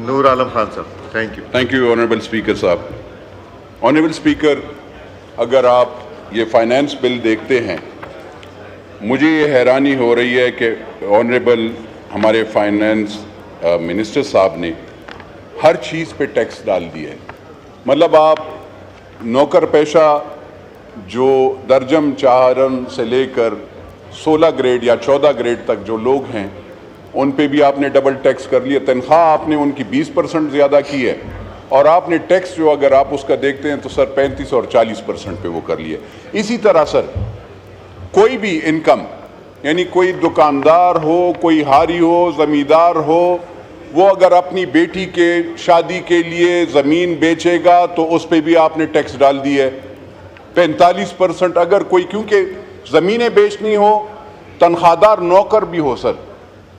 نور عالم خان صاحب. Thank you honourable speaker صاحب. Honourable speaker, اگر آپ یہ فائنانس بل دیکھتے ہیں، مجھے یہ حیرانی ہو رہی ہے کہ آنریبل ہمارے فائنانس منسٹر صاحب نے ہر چیز پہ ٹیکس ڈال دیا ہے. مطلب آپ نوکر پیشہ جو درجم چہارم سے لے کر 16 گریڈ یا 14 گریڈ تک جو لوگ ہیں ان پہ بھی آپ نے ڈبل ٹیکس کر لیا. تنخواہ آپ نے ان کی 20% زیادہ کی ہے، اور آپ نے ٹیکس جو اگر آپ اس کا دیکھتے ہیں تو سر 35 اور 40% پہ وہ کر لیا. اسی طرح سر کوئی بھی انکم، یعنی کوئی دکاندار ہو، کوئی ہاری ہو، زمیندار ہو، وہ اگر اپنی بیٹی کے شادی کے لیے زمین بیچے گا تو اس پہ بھی آپ نے ٹیکس ڈال دی ہے 45%. اگر کوئی کیونکہ زمینیں بیچنی ہو، تنخواہ دار نوکر بھی ہو سر،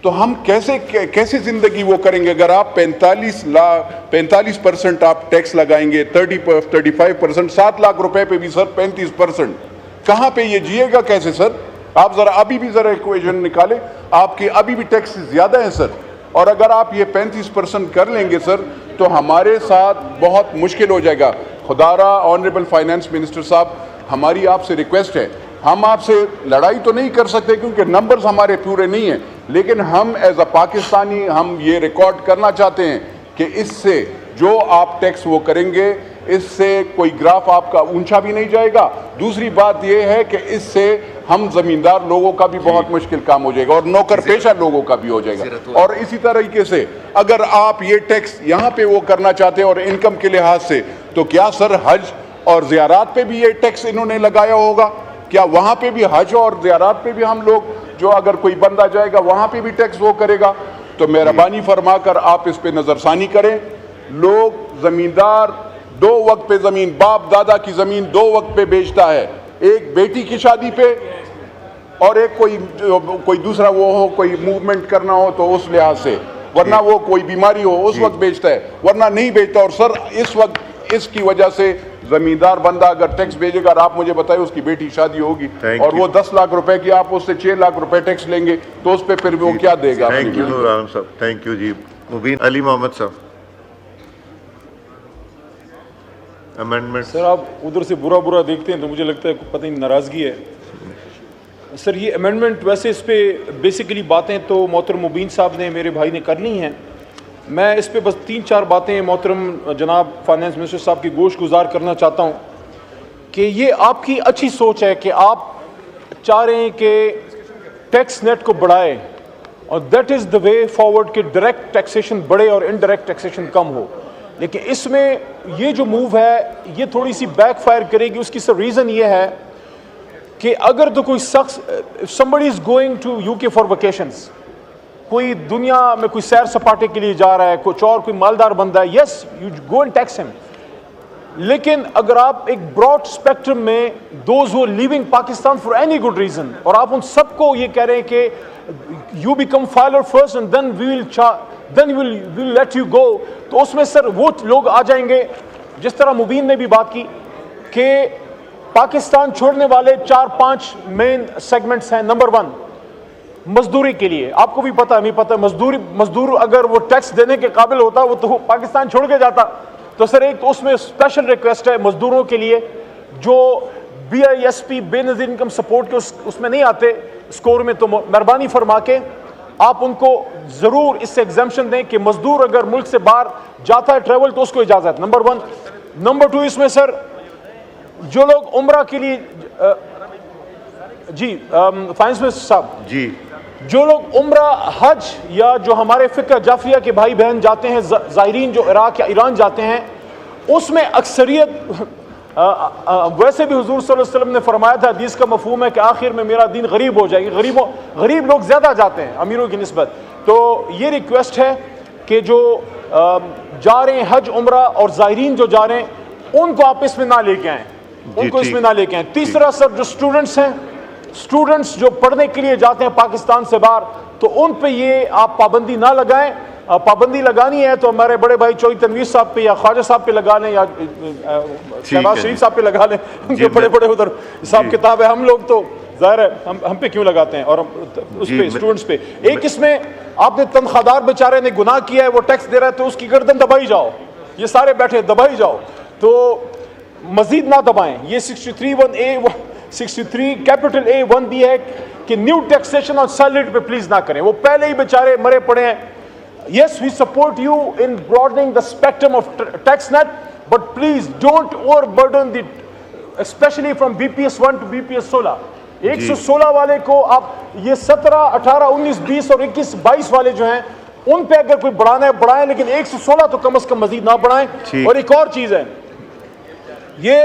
تو ہم کیسے زندگی وہ کریں گے؟ اگر آپ 45% آپ ٹیکس لگائیں گے، 35%، 7 لاکھ روپے پہ بھی سر 35%، کہاں پہ یہ جیے گا کیسے سر؟ آپ ذرا ابھی بھی ذرا ایکویشن نکالیں، آپ کے ابھی بھی ٹیکس زیادہ ہیں سر. اور اگر آپ یہ 35% کر لیں گے سر تو ہمارے ساتھ بہت مشکل ہو جائے گا. خدارہ آنریبل فائنانس منسٹر صاحب، ہماری آپ سے ریکویسٹ ہے، ہم آپ سے لڑائی تو نہیں کر سکتے کیونکہ نمبرز ہمارے پورے نہیں ہیں، لیکن ہم ایز اے پاکستانی ہم یہ ریکارڈ کرنا چاہتے ہیں کہ اس سے جو آپ ٹیکس وہ کریں گے، اس سے کوئی گراف آپ کا اونچا بھی نہیں جائے گا. دوسری بات یہ ہے کہ اس سے ہم زمیندار لوگوں کا بھی بہت مشکل کام ہو جائے گا اور نوکر پیشہ لوگوں کا بھی ہو جائے گا. اور اسی طریقے سے اگر آپ یہ ٹیکس یہاں پہ وہ کرنا چاہتے ہیں اور انکم کے لحاظ سے، تو کیا سر حج اور زیارات پہ بھی یہ ٹیکس انہوں نے لگایا ہوگا؟ کیا وہاں پہ بھی حج اور زیارات پہ بھی ہم لوگ جو اگر کوئی بندہ جائے گا وہاں پہ بھی ٹیکس وہ کرے گا؟ تو مہربانی فرما کر آپ اس پہ نظر ثانی کریں. لوگ زمیندار 2 وقت پہ زمین، باپ دادا کی زمین 2 وقت پہ بیچتا ہے، ایک بیٹی کی شادی پہ اور ایک کوئی دوسرا وہ ہو، کوئی موومنٹ کرنا ہو تو اس لحاظ سے، ورنہ وہ کوئی بیماری ہو اس وقت بیچتا ہے، ورنہ نہیں بیچتا. اور سر اس وقت اس کی وجہ سے زمیندار بندہ اگر ٹیکس بھیجے گا، آپ مجھے بتائیں اس کی بیٹی شادی ہوگی اور وہ 10 لاکھ روپے کی، آپ اس سے 6 لاکھ روپے ٹیکس لیں گے تو اس پہ پھر وہ کیا دے گا؟ تھینک یو نور عالم صاحب. تھینک یو جی. مبین علی محمد صاحب. امینڈمنٹ. سر آپ ادھر سے برا دیکھتے ہیں تو مجھے لگتا ہے پتہ نہیں ناراضگی ہے. سر یہ امینڈمنٹ ویسے اس پہ بیسیکلی باتیں تو محترم مبین صاحب نے، میرے بھائی نے کرنی ہیں. میں اس پہ بس 3-4 باتیں محترم جناب فائنانس منسٹر صاحب کی گوش گزار کرنا چاہتا ہوں کہ یہ آپ کی اچھی سوچ ہے کہ آپ چاہ رہے ہیں کہ ٹیکس نیٹ کو بڑھائے، اور that is the way forward کہ ڈائریکٹ ٹیکسیشن بڑھے اور انڈائریکٹ ٹیکسیشن کم ہو. لیکن اس میں یہ جو موو ہے یہ تھوڑی سی بیک فائر کرے گی. اس کی سر ریزن یہ ہے کہ اگر تو کوئی شخص somebody is going to UK for vacations، کوئی دنیا میں کوئی سیر سپاٹے کے لیے جا رہا ہے، کچھ اور کوئی مالدار بندہ ہے، yes you go and tax them. لیکن اگر آپ ایک براڈ اسپیکٹرم میں those who living Pakistan for any good reason, اور آپ ان سب کو یہ کہہ رہے ہیں کہ you become filer first and then we will let you go, تو اس میں سر وہ لوگ آ جائیں گے جس طرح مبین نے بھی بات کی کہ پاکستان چھوڑنے والے 4-5 مین سیگمنٹس ہیں. نمبر 1 مزدوری کے لیے، آپ کو بھی پتہ ہمیں پتہ، مزدور اگر وہ ٹیکس دینے کے قابل ہوتا وہ تو پاکستان چھوڑ کے جاتا. تو سر ایک تو اس میں اسپیشل ریکویسٹ ہے مزدوروں کے لیے جو BISP بے نظیر انکم سپورٹ کے اس میں نہیں آتے اسکور میں، تو مہربانی فرما کے آپ ان کو ضرور اس سے ایگزمپشن دیں کہ مزدور اگر ملک سے باہر جاتا ہے ٹریول تو اس کو اجازت. نمبر 1. نمبر 2 اس میں سر جو لوگ عمرہ کے لیے جی فائنانس منسٹر صاحب جی، جو لوگ عمرہ، حج یا جو ہمارے فقہ جعفریہ کے بھائی بہن جاتے ہیں، زائرین جو عراق یا ایران جاتے ہیں، اس میں اکثریت ویسے بھی حضور صلی اللہ علیہ وسلم نے فرمایا تھا، حدیث کا مفہوم ہے کہ آخر میں میرا دین غریب ہو جائے گی. غریب لوگ زیادہ جاتے ہیں امیروں کی نسبت. تو یہ ریکویسٹ ہے کہ جو جا رہے ہیں حج عمرہ اور زائرین جو جا رہے ہیں ان کو آپ اس میں نہ لے کے آئیں، ان کو اس میں نہ لے کے آئیں. تیسرا سر جو اسٹوڈنٹس ہیں، اسٹوڈنٹس جو پڑھنے کے لیے جاتے ہیں پاکستان سے باہر، تو ان پہ یہ آپ پابندی نہ لگائیں. پابندی لگانی ہے تو ہمارے بڑے بھائی چوہی تنویر صاحب پہ یا خواجہ صاحب پہ لگا لیں یا شہباز شریف صاحب پہ لگا لیں، ان کے بڑے بڑے ادھر حساب کتاب ہے. ہم لوگ تو ظاہر ہے ہم پہ کیوں لگاتے ہیں اور اس پہ اسٹوڈنٹس پہ. ایک اس میں آپ نے تنخواہ دار بیچارے نے گناہ کیا ہے, وہ ٹیکس دے رہا ہے تو اس کی گردن دبائی جاؤ, یہ سارے بیٹھے دبائی جاؤ, تو مزید نہ دبائیں. یہ 63 کیپٹل A1 بھی ہے کہ نیو ٹیکسیشن آن سیلری پہ پلیز نہ کریں, وہ پہلے ہی بیچارے مرے پڑے ہیں. Yes, we support you in broadening the spectrum of tax net, but please don't overburden the, especially from BPS 1 to BPS 16. 116 والے کو آپ یہ 17, 18, 19, 20 اور 21, 22 والے جو ہیں ان پہ اگر کوئی بڑھانا ہے بڑھائیں, لیکن 116 تو کم از کم مزید نہ بڑھائیں. اور ایک اور چیز ہے, یہ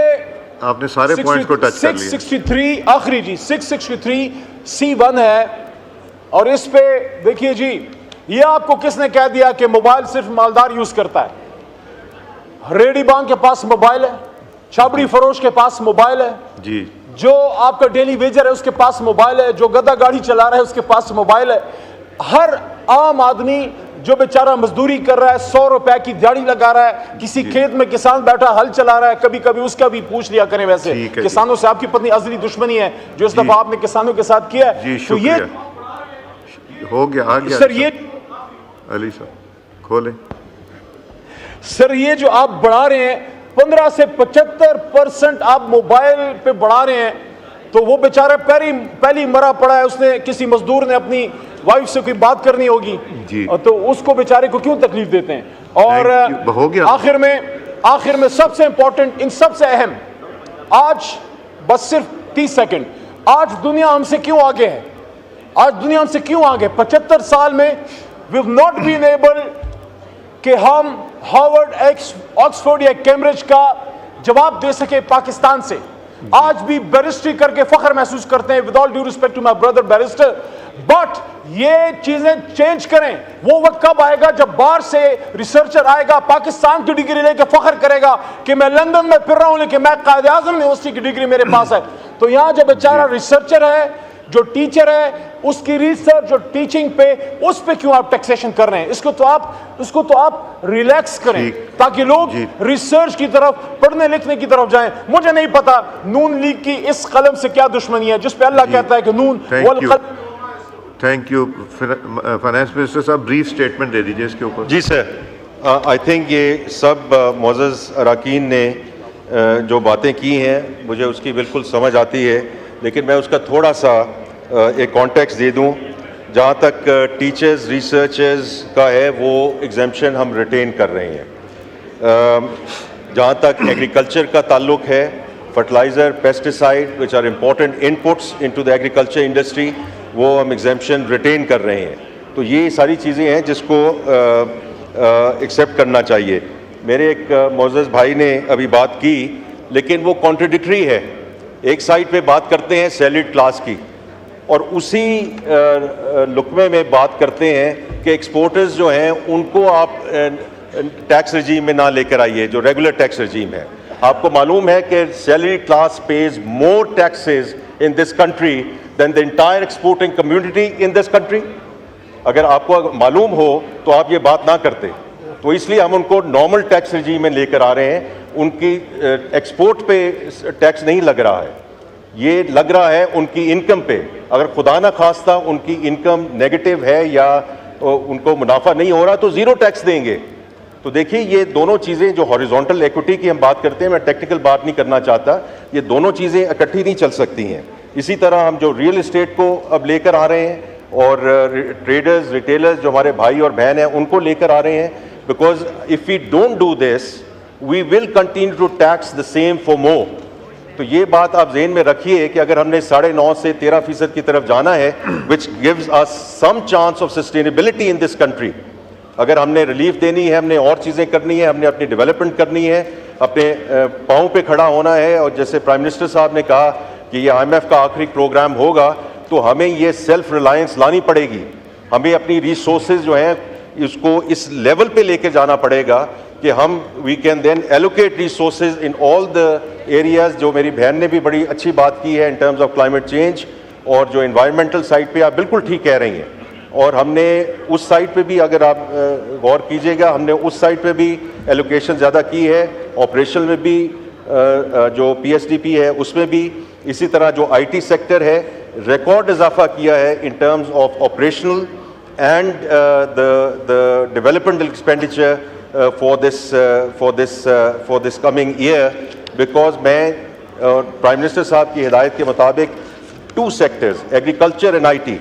آپ نے سارے پوائنٹس کو ٹچ کر لیا. 663 آخری جی 663 C1 ہے, اور اس پہ دیکھیے جی, یہ آپ کو کس نے کہہ دیا کہ موبائل صرف مالدار یوز کرتا ہے؟ ریڈی بانگ کے پاس موبائل ہے, چھابڑی فروش کے پاس موبائل ہے, جی جو آپ کا ڈیلی ویجر ہے اس کے پاس موبائل ہے, جو گدا گاڑی چلا رہا ہے اس کے پاس موبائل ہے. ہر عام آدمی جو بیچارہ مزدوری کر رہا ہے, 100 روپے کی دیہڑی لگا رہا ہے, کسی کھیت میں کسان بیٹھا ہل چلا رہا ہے, کبھی کبھی اس کا بھی پوچھ لیا کریں. ویسے کسانوں سے آپ کی پتنی ازلی دشمنی ہے جو اس دفعہ آپ نے کسانوں کے ساتھ کیا ہے. تو یہ ہو گیا, آ گیا سر. یہ علی صاحب کھولیں سر, یہ جو آپ بڑھا رہے ہیں 15 سے 75% آپ موبائل پہ بڑھا رہے ہیں, تو وہ بیچارہ پہلی مرا پڑا ہے, اس نے کسی مزدور نے اپنی وائف سے کوئی بات کرنی ہوگی جی, تو اس کو بیچارے کو کیوں تکلیف دیتے ہیں. اور آخر میں سب سے امپورٹنٹ, ان سب سے اہم, آج بس صرف 30 سیکنڈ, آج دنیا ہم سے کیوں آگے ہے؟ آج دنیا ہم سے کیوں آگے؟ 75 سال میں we've not been able کہ ہم ہارورڈ, آکسفورڈ یا کیمبرج کا جواب دے سکے پاکستان سے. آج بھی بیرسٹری کر کے فخر محسوس کرتے ہیں, with all due respect to my brother barrister, but یہ چیزیں چینج کریں. وہ وقت کب آئے گا جب باہر سے ریسرچر آئے گا, پاکستان کی ڈگری لے کے فخر کرے گا کہ میں لندن میں پھر رہا ہوں لیکن میں قائد اعظم یونیورسٹی کی ڈگری میرے پاس ہے. تو یہاں جو بیچارہ ریسرچر ہے, جو ٹیچر ہے, اس کی ریسرچ اور ٹیچنگ پہ, اس پہ کیوں آپ ٹیکسیشن کر رہے ہیں؟ اس کو تو آپ ریلیکس کریں تاکہ لوگ ریسرچ کی طرف, پڑھنے لکھنے کی طرف جائیں. مجھے نہیں پتا نون لیگ کی اس قلم سے کیا دشمنی ہے جس پہ اللہ کہتا ہے کہ نون والقلم. Thank you. فائنانس منسٹر صاحب بریف سٹیٹمنٹ دے دیجیے اس کے اوپر. جی سر, آئی تھنک یہ سب معزز اراکین نے جو باتیں کی ہیں مجھے اس کی بالکل سمجھ آتی ہے, لیکن میں اس کا تھوڑا سا ایک کانٹیکس دے دوں. جہاں تک ٹیچرز ریسرچرز کا ہے وہ ایگزمپشن ہم ریٹین کر رہے ہیں. جہاں تک ایگریکلچر کا تعلق ہے, fertiliser, pesticide which are important inputs into the agriculture industry, وہ ہم ایگزمپشن ریٹین کر رہے ہیں. تو یہ ساری چیزیں ہیں جس کو ایکسیپٹ کرنا چاہیے. میرے ایک معزز بھائی نے ابھی بات کی لیکن وہ کانٹرڈکٹری ہے. ایک سائڈ پہ بات کرتے ہیں سیلریڈ کلاس کی اور اسی لقمے میں بات کرتے ہیں کہ ایکسپورٹرز جو ہیں ان کو آپ ٹیکس رجیم میں نہ لے کر آئیے جو ریگولر ٹیکس رجیم ہے. آپ کو معلوم ہے کہ salary class pays more taxes in this country than the entire exporting community in this country. اگر آپ کو معلوم ہو تو آپ یہ بات نہ کرتے. تو اس لیے ہم ان کو نارمل ٹیکس رجیم میں لے کر آ رہے ہیں. ان کی ایکسپورٹ پہ ٹیکس نہیں لگ رہا ہے, یہ لگ رہا ہے ان کی انکم پہ. اگر خدا نہ خواستہ ان کی انکم نیگیٹو ہے یا ان کو منافع نہیں ہو رہا تو زیرو ٹیکس دیں گے. تو دیکھیے یہ دونوں چیزیں جو ہاریزونٹل ایکوٹی کی ہم بات کرتے ہیں, میں ٹیکنیکل بات نہیں کرنا چاہتا, یہ دونوں چیزیں اکٹھی نہیں چل سکتی ہیں. اسی طرح ہم جو ریئل اسٹیٹ کو اب لے کر آ رہے ہیں اور ٹریڈرز ریٹیلرز جو ہمارے بھائی اور بہن ہیں ان کو لے کر آ رہے ہیں, because of we don't do this we will continue to tax the same for more. تو یہ بات آپ ذہن میں رکھیے کہ اگر ہم نے 9.5 سے 13% کی طرف جانا ہے which gives us some chance of sustainability in this country. اگر ہم نے ریلیف دینی ہے, ہم نے اور چیزیں کرنی ہے, ہم نے اپنی ڈیولپمنٹ کرنی ہے, اپنے پاؤں پہ کھڑا ہونا ہے, اور جیسے پرائم منسٹر صاحب نے کہا کہ یہ IMF کا آخری پروگرام ہوگا تو ہمیں یہ سیلف ریلائنس لانی پڑے گی. ہمیں اپنی ریسورسز جو ہیں اس کو اس لیول پہ لے کے جانا پڑے گا کہ ہم we can then allocate resources in all the areas. جو میری بہن نے بھی بڑی اچھی بات کی ہے in terms of climate change, اور جو انوائرمنٹل سائڈ پہ آپ بالکل ٹھیک کہہ رہی ہیں. اور ہم نے اس سائڈ پہ بھی اگر آپ غور کیجیے گا, ہم نے اس سائڈ پہ بھی ایلوکیشن زیادہ کی ہے, آپریشن میں بھی جو PSDP ہے اس میں بھی, اسی طرح جو IT سیکٹر ہے ریکارڈ اضافہ کیا ہے in terms of operational and the developmental expenditure for this coming year, because میں پرائم منسٹر صاحب کی ہدایت کے مطابق 2 sectors ایگریکلچر اینڈ IT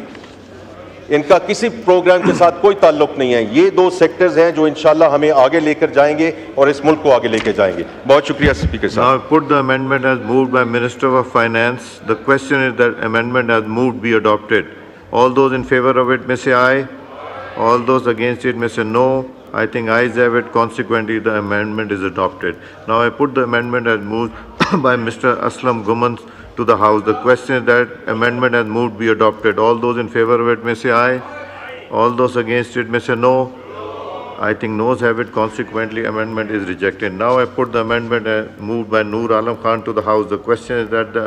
ان کا کسی پروگرام کے ساتھ کوئی تعلق نہیں ہے. یہ 2 سیکٹرز ہیں جو انشاءاللہ ہمیں آگے لے کر جائیں گے اور اس ملک کو آگے لے کے جائیں گے. بہت شکریہ اسپیکر Now صاحب. I put the amendment as moved by Minister of Finance. The question is that amendment as moved be adopted. All those in favor of it may say aye. All those against it may say no. I think ayes have it. Consequently, the amendment is adopted. Now I put the amendment as moved by Mr. Aslam Gumans to the House. The question is that amendment as moved be adopted. All those in favor of it may say aye. All those against it may say no. I think noes have it. Consequently, amendment is rejected. Now I put the amendment moved by Noor Alam Khan to the House. The question is that the